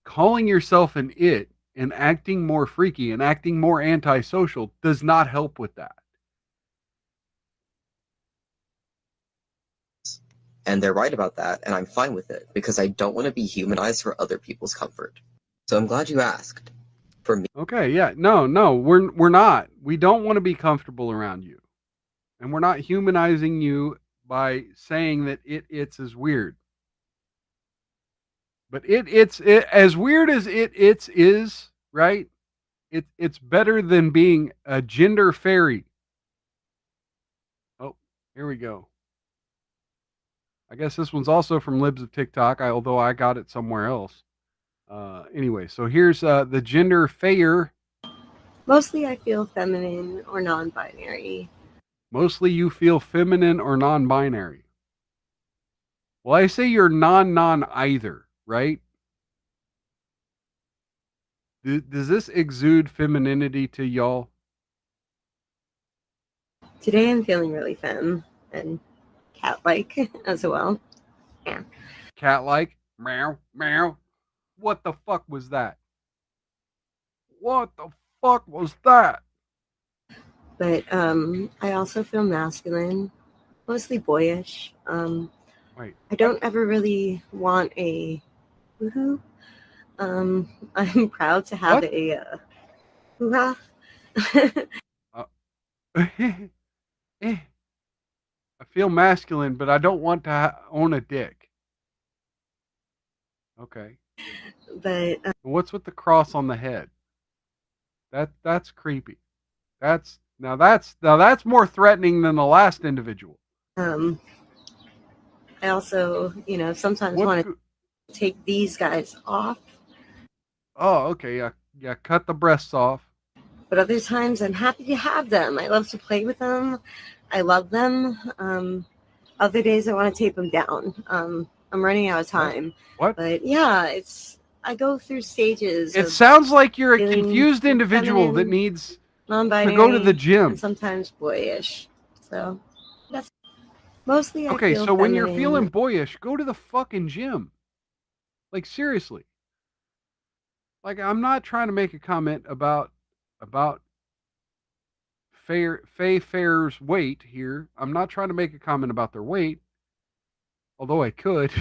calling yourself an it and acting more freaky and acting more antisocial does not help with that. And they're right about that, and I'm fine with it, because I don't want to be humanized for other people's comfort. So I'm glad you asked. For me. Okay, yeah. No, we're not. We don't want to be comfortable around you. And we're not humanizing you by saying that it's as weird. But it's as weird as it's is, right? It's better than being a gender fairy. Oh, here we go. I guess this one's also from Libs of TikTok, although I got it somewhere else. Anyway, so here's the gender fair. Mostly I feel feminine or non-binary. Mostly you feel feminine or non-binary. Well, I say you're non either, right? Does this exude femininity to y'all? Today I'm feeling really femme and cat-like as well. Yeah. Cat-like? Meow, meow. What the fuck was that? What the fuck was that? But I also feel masculine, mostly boyish. Wait. I don't ever really want a woohoo. I'm proud to have What? a hoo-ha. I feel masculine, but I don't want to own a dick. Okay. But What's with the cross on the head? That's creepy. That's more threatening than the last individual. I also, sometimes What? want to take these guys off. Oh, okay. Yeah. Cut the breasts off. But other times I'm happy to have them. I love to play with them. I love them. Other days I want to tape them down. I'm running out of time. What? But yeah, I go through stages. It of sounds like you're a feeling confused individual that feminine, needs non-binary, to go to the gym. and sometimes boyish. So that's mostly. Okay, I feel so when you're feminine. feeling boyish, go to the fucking gym. Like seriously. Like I'm not trying to make a comment about Faye Fair's weight here. I'm not trying to make a comment about their weight, although I could.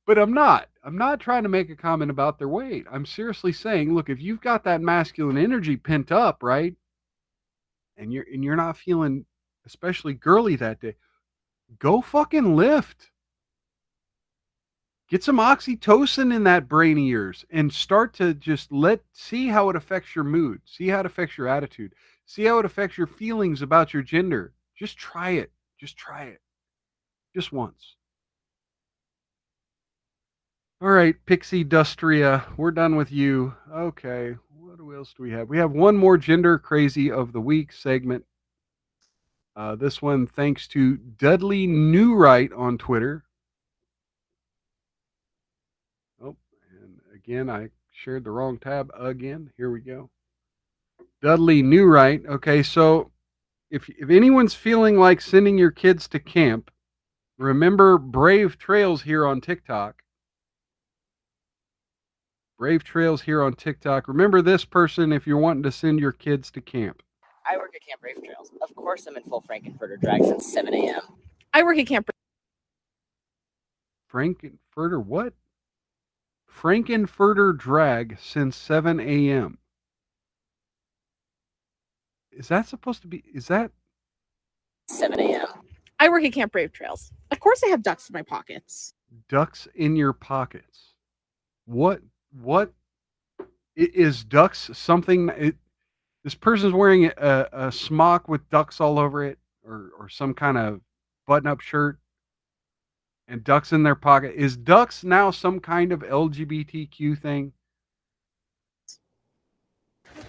But I'm not. I'm not trying to make a comment about their weight. I'm seriously saying, look, if you've got that masculine energy pent up, right? And you're not feeling especially girly that day, go fucking lift. Get some oxytocin in that brain of yours and start to just see how it affects your mood, see how it affects your attitude, see how it affects your feelings about your gender. Just try it. Just try it. Just once. All right, Pixie Dustria, we're done with you. Okay, what else do we have? We have one more Gender Crazy of the Week segment. This one thanks to Dudley Newright on Twitter. Oh, and again, I shared the wrong tab again. Here we go. Dudley Newright. Okay, so if anyone's feeling like sending your kids to camp, remember Brave Trails here on TikTok. Brave Trails here on TikTok. Remember this person if you're wanting to send your kids to camp. I work at Camp Brave Trails. Of course, I'm in full Frankenfurter drag since 7 a.m. I work at Camp. Frankenfurter what? Frankenfurter drag since 7 a.m. Is that supposed to be? Is that 7 a.m. I work at Camp Brave Trails. Of course, I have ducks in my pockets. ducks in your pockets? What is ducks something? This person's wearing a smock with ducks all over it, or some kind of button-up shirt, and ducks in their pocket. Is ducks now some kind of LGBTQ thing?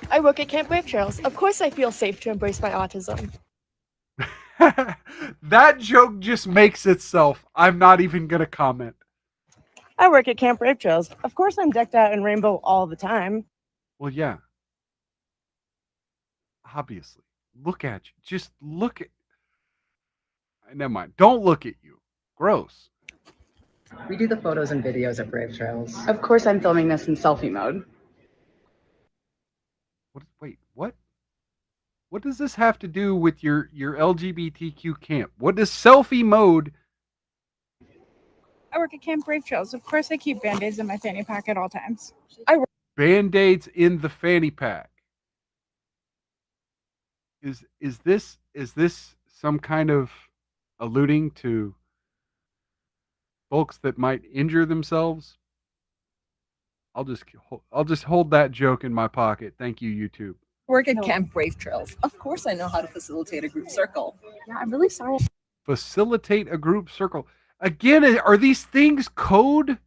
I work at Camp Brave Trails. Of course I feel safe to embrace my autism. That joke just makes itself. I'm not even going to comment. I work at Camp Brave Trails. Of course I'm decked out in rainbow all the time. Well, yeah. Obviously. Look at you. Just look at... Never mind. Don't look at you. Gross. We do the photos and videos at Brave Trails. Of course I'm filming this in selfie mode. Wait, what? What does this have to do with your LGBTQ camp? What does selfie mode... I work at Camp Brave Trails. Of course I keep Band-Aids in my fanny pack at all times. Band-Aids in the fanny pack. Is this some kind of alluding to folks that might injure themselves? I'll just hold that joke in my pocket. Thank you, YouTube. Work at Camp Brave Trails. Of course I know how to facilitate a group circle. Yeah, I'm really sorry. Facilitate a group circle. Again, are these things code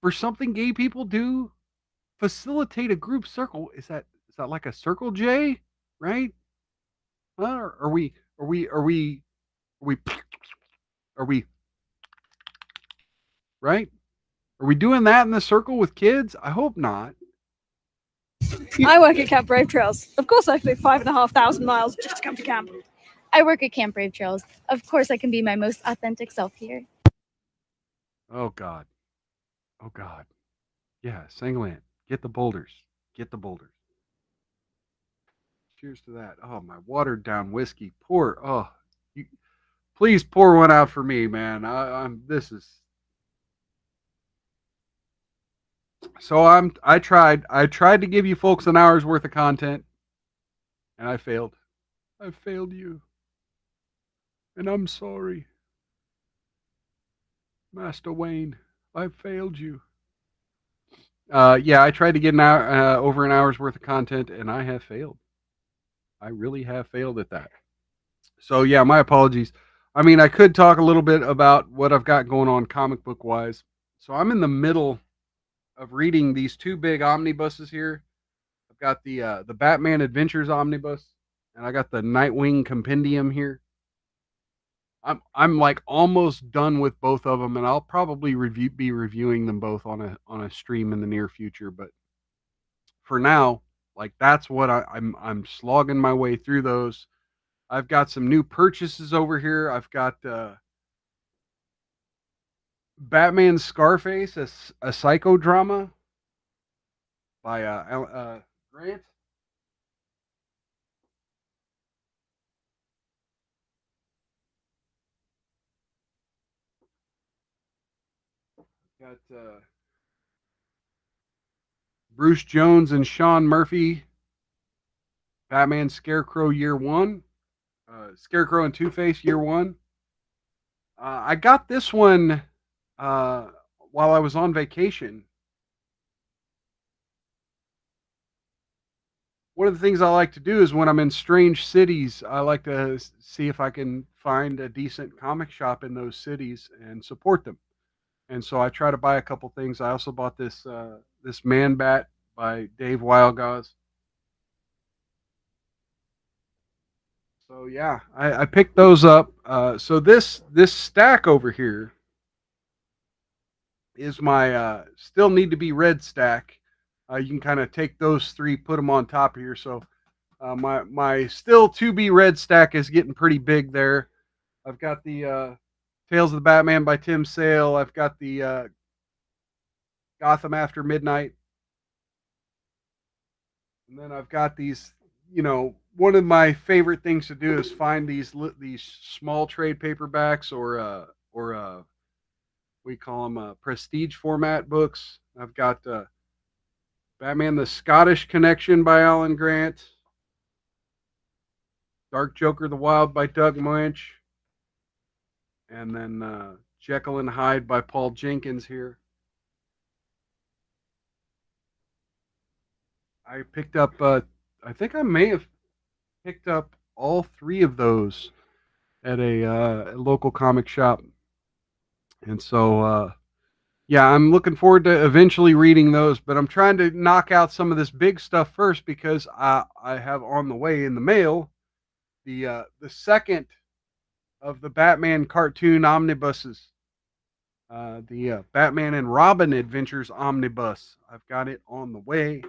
for something gay people do? Facilitate a group circle. Is that like a circle J, right? Are we are we are we are we are we right? Are we doing that in the circle with kids? I hope not. I work at Camp Brave Trails. Of course, I flew 5,500 miles just to come to camp. I work at Camp Brave Trails. Of course, I can be my most authentic self here. Oh God. Oh God. Yeah, Sangland. Get the boulders. Get the boulders. Cheers to that. Oh, my watered down whiskey. Please pour one out for me, man. I tried to give you folks an hour's worth of content, and I failed. I failed you. And I'm sorry. Master Wayne, I failed you. Yeah, I tried to get over an hour's worth of content, and I have failed. I really have failed at that. So yeah, my apologies. I mean, I could talk a little bit about what I've got going on comic book wise. So I'm in the middle of reading these two big omnibuses here. I've got the Batman Adventures omnibus, and I got the Nightwing Compendium here. I'm like almost done with both of them, and I'll probably be reviewing them both on a stream in the near future. But for now, like that's what I'm slogging my way through those. I've got some new purchases over here. I've got Batman Scarface, a psychodrama by Grant. Got Bruce Jones and Sean Murphy, Batman Scarecrow Year One, Scarecrow and Two-Face Year One. I got this one while I was on vacation. One of the things I like to do is when I'm in strange cities, I like to see if I can find a decent comic shop in those cities and support them. And so I try to buy a couple things. I also bought this Man Bat by Dave Wildgauze. So yeah, I picked those up. So this stack over here is my still need to be read stack. You can kind of take those three, put them on top here. So my still to be read stack is getting pretty big there. I've got the Tales of the Batman by Tim Sale. I've got the Gotham After Midnight. And then I've got these, one of my favorite things to do is find these small trade paperbacks or we call them prestige format books. I've got Batman the Scottish Connection by Alan Grant. Dark Joker the Wild by Doug Moench. And then Jekyll and Hyde by Paul Jenkins here. I picked up, I think I may have picked up all three of those at a local comic shop. And so, yeah, I'm looking forward to eventually reading those, but I'm trying to knock out some of this big stuff first because I have on the way in the mail the second of the Batman cartoon omnibuses, the Batman and Robin Adventures omnibus. I've got it on the way.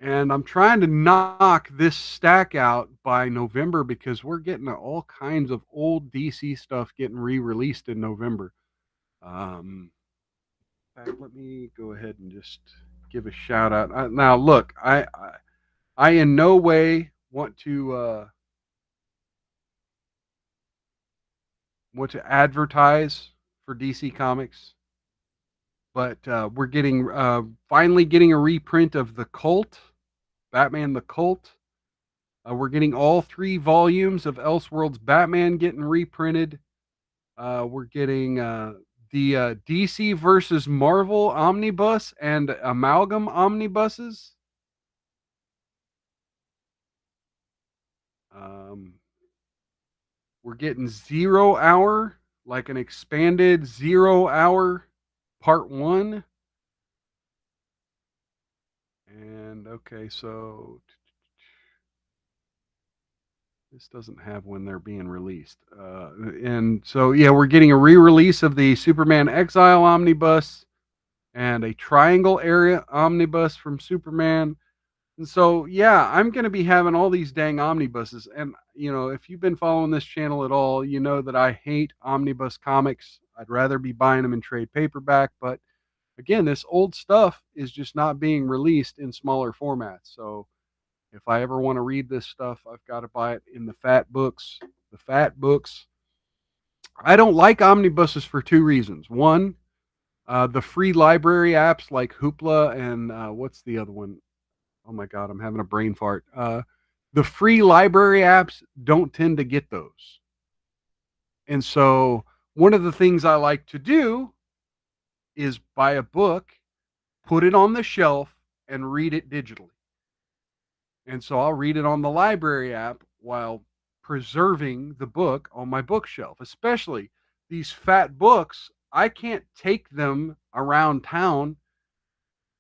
And I'm trying to knock this stack out by November because we're getting all kinds of old DC stuff getting re-released in November. In fact, let me go ahead and just give a shout out. Now, look, I in no way want to advertise for DC Comics, but we're getting finally getting a reprint of The Cult. Batman the Cult. We're getting all 3 volumes of Elseworlds Batman getting reprinted. We're getting the DC versus Marvel omnibus and amalgam omnibuses. Um, we're getting 0 hour, like an expanded 0 hour part 1. And okay, so this doesn't have when they're being released. And so, yeah, we're getting a re-release of the Superman Exile Omnibus and a Triangle Area Omnibus from Superman. And so, yeah, I'm going to be having all these dang omnibuses. And, if you've been following this channel at all, you know that I hate omnibus comics. I'd rather be buying them in trade paperback. But again, this old stuff is just not being released in smaller formats. So if I ever want to read this stuff, I've got to buy it in the fat books. The fat books. I don't like omnibuses for 2 reasons. One, the free library apps like Hoopla and what's the other one? Oh my God, I'm having a brain fart. The free library apps don't tend to get those. And so one of the things I like to do is buy a book, put it on the shelf, and read it digitally. And so I'll read it on the library app while preserving the book on my bookshelf, especially these fat books. I can't take them around town,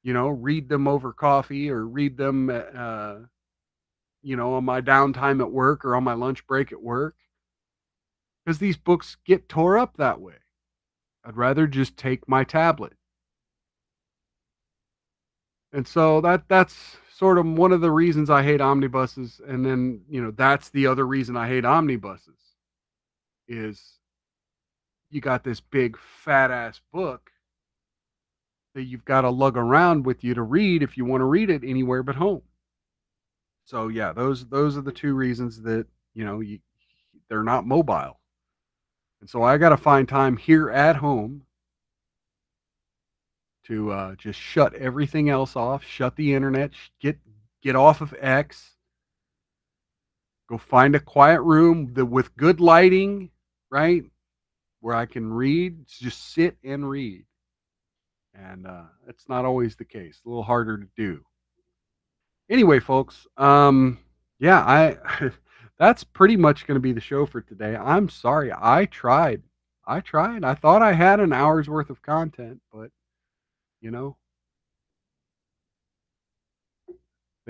read them over coffee or read them, on my downtime at work or on my lunch break at work, because these books get tore up that way. I'd rather just take my tablet. And so that's sort of one of the reasons I hate omnibuses. And then, that's the other reason I hate omnibuses is you got this big fat ass book that you've got to lug around with you to read if you want to read it anywhere but home. So yeah, those are the 2 reasons that, they're not mobile. And so I got to find time here at home to just shut everything else off, shut the internet, get off of X, go find a quiet room with good lighting, right, where I can read, just sit and read. And it's not always the case. A little harder to do. Anyway, folks, yeah, that's pretty much going to be the show for today. I'm sorry. I tried. I thought I had an hour's worth of content, but they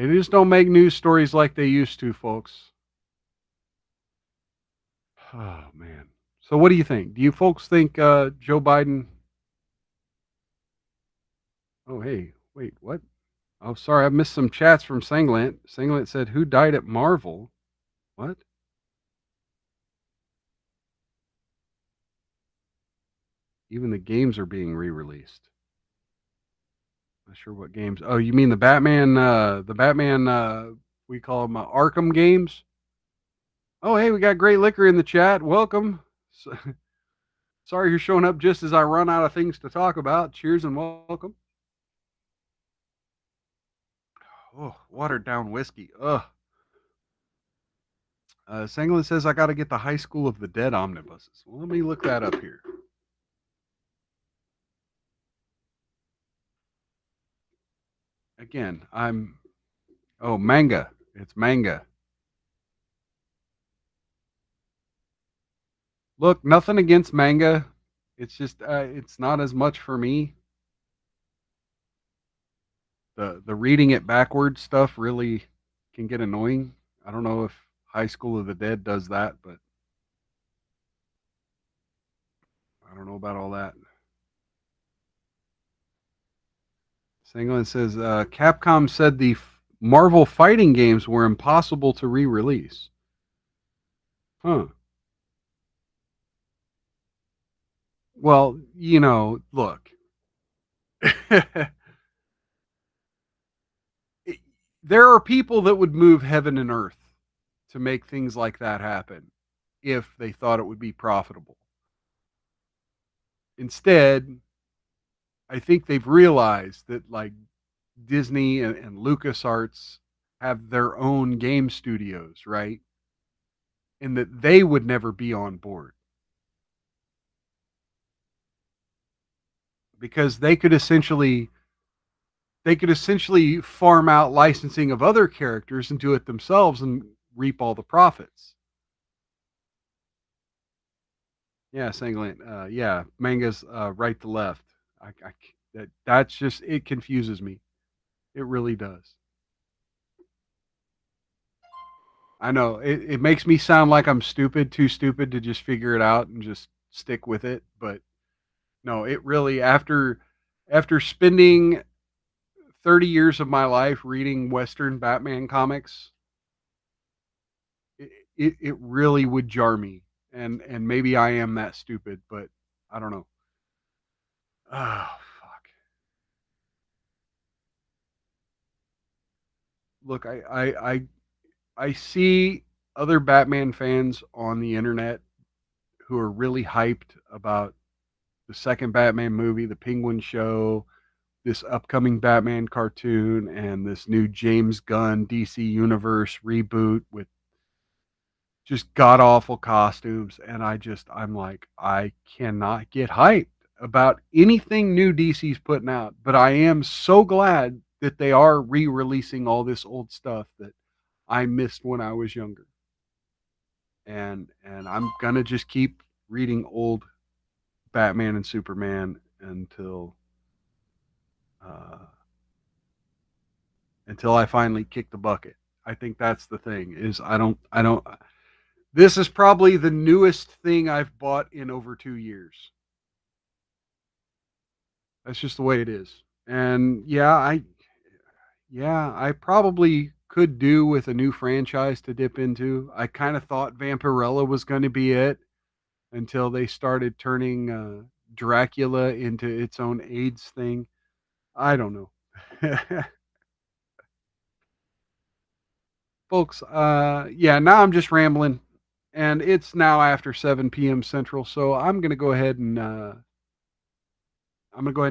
just don't make news stories like they used to, folks. Oh man. So what do you think? Do you folks think Joe Biden? Oh hey, wait, what? Oh, sorry, I missed some chats from Sanglant. Sanglant said, "Who died at Marvel?" What? Even the games are being re-released. Not sure what games. Oh, you mean the Batman? We call them Arkham games. Oh, hey, we got Great Liquor in the chat. Welcome. Sorry you're showing up just as I run out of things to talk about. Cheers and welcome. Oh, watered down whiskey. Ugh. Sangland says I got to get the High School of the Dead omnibuses. Well, let me look that up here. Again, manga. It's manga. Look, nothing against manga. It's just it's not as much for me. The reading it backwards stuff really can get annoying. I don't know if High School of the Dead does that, but I don't know about all that. Sangland says Capcom said the Marvel fighting games were impossible to re-release. Huh. Well, look. There are people that would move heaven and earth to make things like that happen if they thought it would be profitable. Instead, I think they've realized that like Disney and LucasArts have their own game studios, right? And that they would never be on board. Because they could essentially farm out licensing of other characters and do it themselves and reap all the profits. Yeah, Sanglant. Yeah, manga's right to left. That's just it confuses me. It really does. I know it makes me sound like I'm stupid, too stupid to just figure it out and just stick with it. But no, it really after spending 30 years of my life reading Western Batman comics, it really would jar me. And maybe I am that stupid, but I don't know. Oh, fuck. Look, I see other Batman fans on the internet who are really hyped about the second Batman movie, the Penguin Show, this upcoming Batman cartoon, and this new James Gunn DC Universe reboot with just god awful costumes. And I'm like, I cannot get hyped about anything new DC's putting out. But I am so glad that they are re releasing all this old stuff that I missed when I was younger. And I'm gonna just keep reading old Batman and Superman uh, until I finally kick the bucket. I think that's the thing is I don't this is probably the newest thing I've bought in over 2 years. That's just the way it is. And I probably could do with a new franchise to dip into. I kind of thought Vampirella was going to be it until they started turning Dracula into its own AIDS thing. I don't know. Folks, yeah, now I'm just rambling. And it's now after 7 p.m. Central, so I'm gonna go ahead and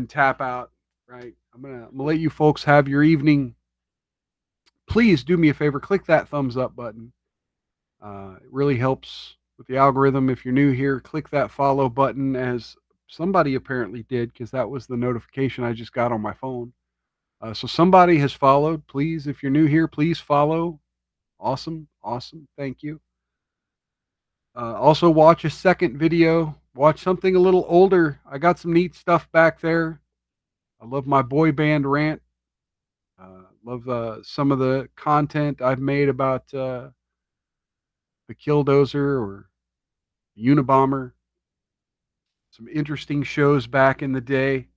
tap out. Right, I'm gonna let you folks have your evening. Please do me a favor, click that thumbs up button. It really helps with the algorithm. If you're new here, click that follow button, as somebody apparently did, because that was the notification I just got on my phone. So somebody has followed. Please, if you're new here, please follow. Awesome, awesome. Thank you. Also, watch a second video. Watch something a little older. I got some neat stuff back there. I love my boy band rant. Love some of the content I've made about the Killdozer or Unabomber. Some interesting shows back in the day.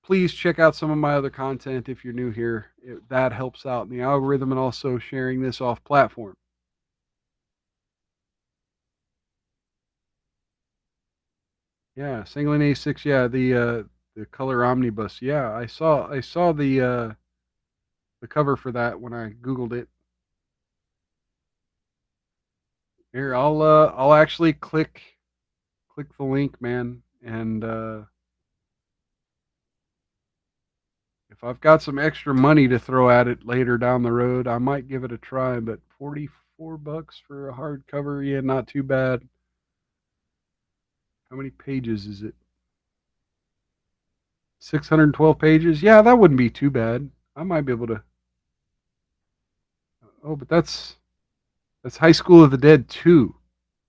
Please check out some of my other content if you're new here. That helps out in the algorithm, and also sharing this off platform. Yeah, Singling A6. Yeah, the color omnibus. Yeah, I saw the cover for that when I Googled it. Here, I'll actually click the link, man, and if I've got some extra money to throw at it later down the road, I might give it a try. But $44 for a hardcover, yeah, not too bad. How many pages is it? 612 pages. Yeah, that wouldn't be too bad. I might be able to. Oh, but that's High School of the Dead 2.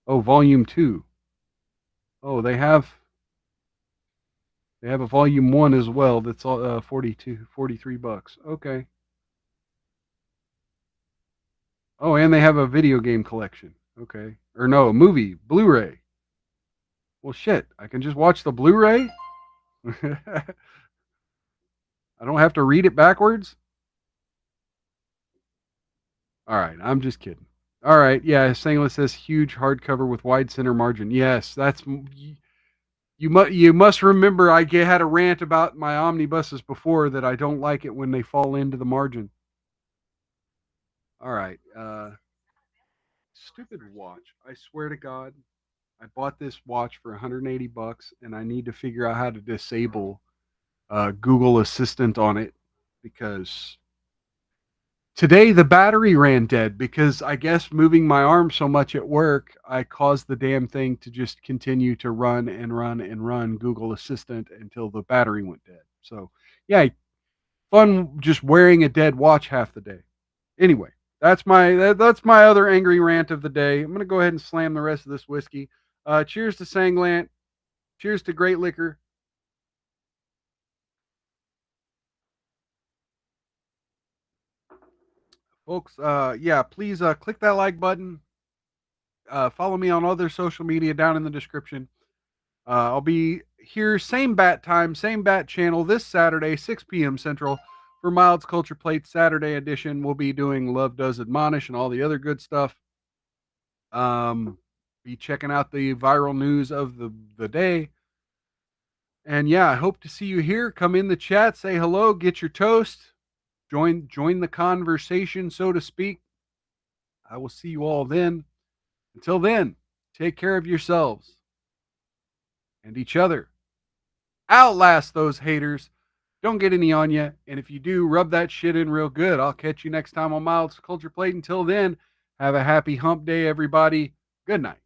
Oh, Volume 2. Oh, they have a Volume 1 as well. That's all $43. Okay. Oh, and they have a video game collection. Okay. Or no, a movie, Blu-ray. Well, shit. I can just watch the Blu-ray? I don't have to read it backwards? All right, I'm just kidding. All right, yeah, Sangla says huge hardcover with wide center margin. Yes, that's you must remember I had a rant about my omnibuses before that I don't like it when they fall into the margin. All right, stupid watch. I swear to God, I bought this watch for $180, and I need to figure out how to disable Google Assistant on it, because today the battery ran dead, because I guess moving my arm so much at work, I caused the damn thing to just continue to run and run and run Google Assistant until the battery went dead. So yeah, fun just wearing a dead watch half the day. Anyway, That's that's my other angry rant of the day. I'm gonna go ahead and slam the rest of this whiskey. Cheers to Sanglant. Cheers to great liquor. Folks, yeah, please click that like button. Follow me on other social media down in the description. I'll be here, same bat time, same bat channel this Saturday, 6 p.m. Central for Mild's Culture Plate Saturday edition. We'll be doing Love Does Admonish and all the other good stuff. Be checking out the viral news of the day. And yeah, I hope to see you here. Come in the chat, say hello, get your toast, join the conversation, so to speak. I will see you all then. Until then, take care of yourselves and each other. Outlast those haters. Don't get any on you. And if you do, rub that shit in real good. I'll catch you next time on Mild's Culture Plate. Until then, have a happy hump day, everybody. Good night.